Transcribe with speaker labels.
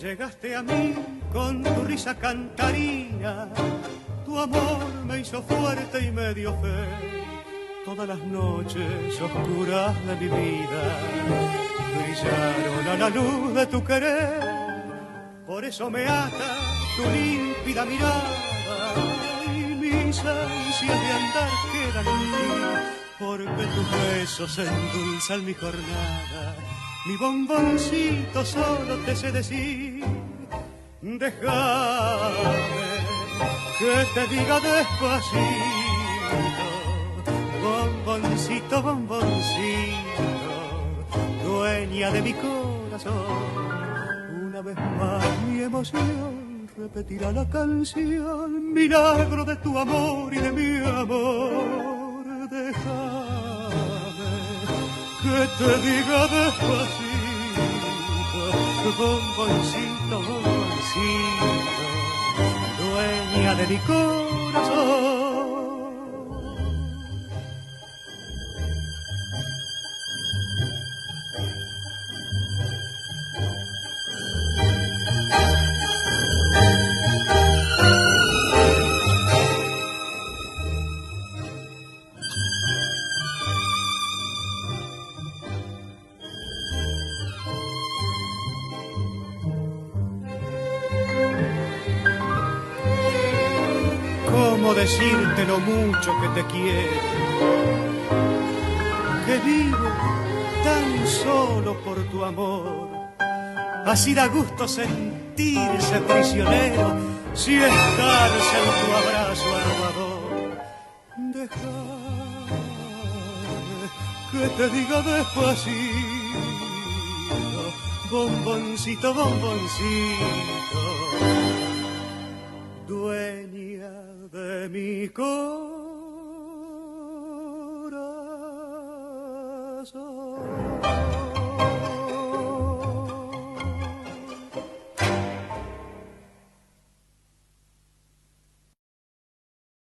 Speaker 1: Llegaste a mí con tu risa cantarina, tu amor me hizo fuerte y me dio fe. Todas las noches oscuras de mi vida brillaron a la luz de tu querer. Por eso me ata tu límpida mirada y mis ansias de andar quedan en ti, porque tus besos endulzan mi jornada. Mi bomboncito solo te sé decir, déjame que te diga despacito, bomboncito, bomboncito, dueña de mi corazón. Una vez más mi emoción repetirá la canción, milagro de tu amor y de mi amor. Déjame que te diga despacito, bomboncito, bomboncito, dueña de mi corazón. ¿Cómo decirte lo mucho que te quiero? Que vivo tan solo por tu amor. Así da gusto sentirse prisionero si es cárcel tu abrazo arrobador. Déjame que te diga despacito, bomboncito, bomboncito, dueña de mi corazón.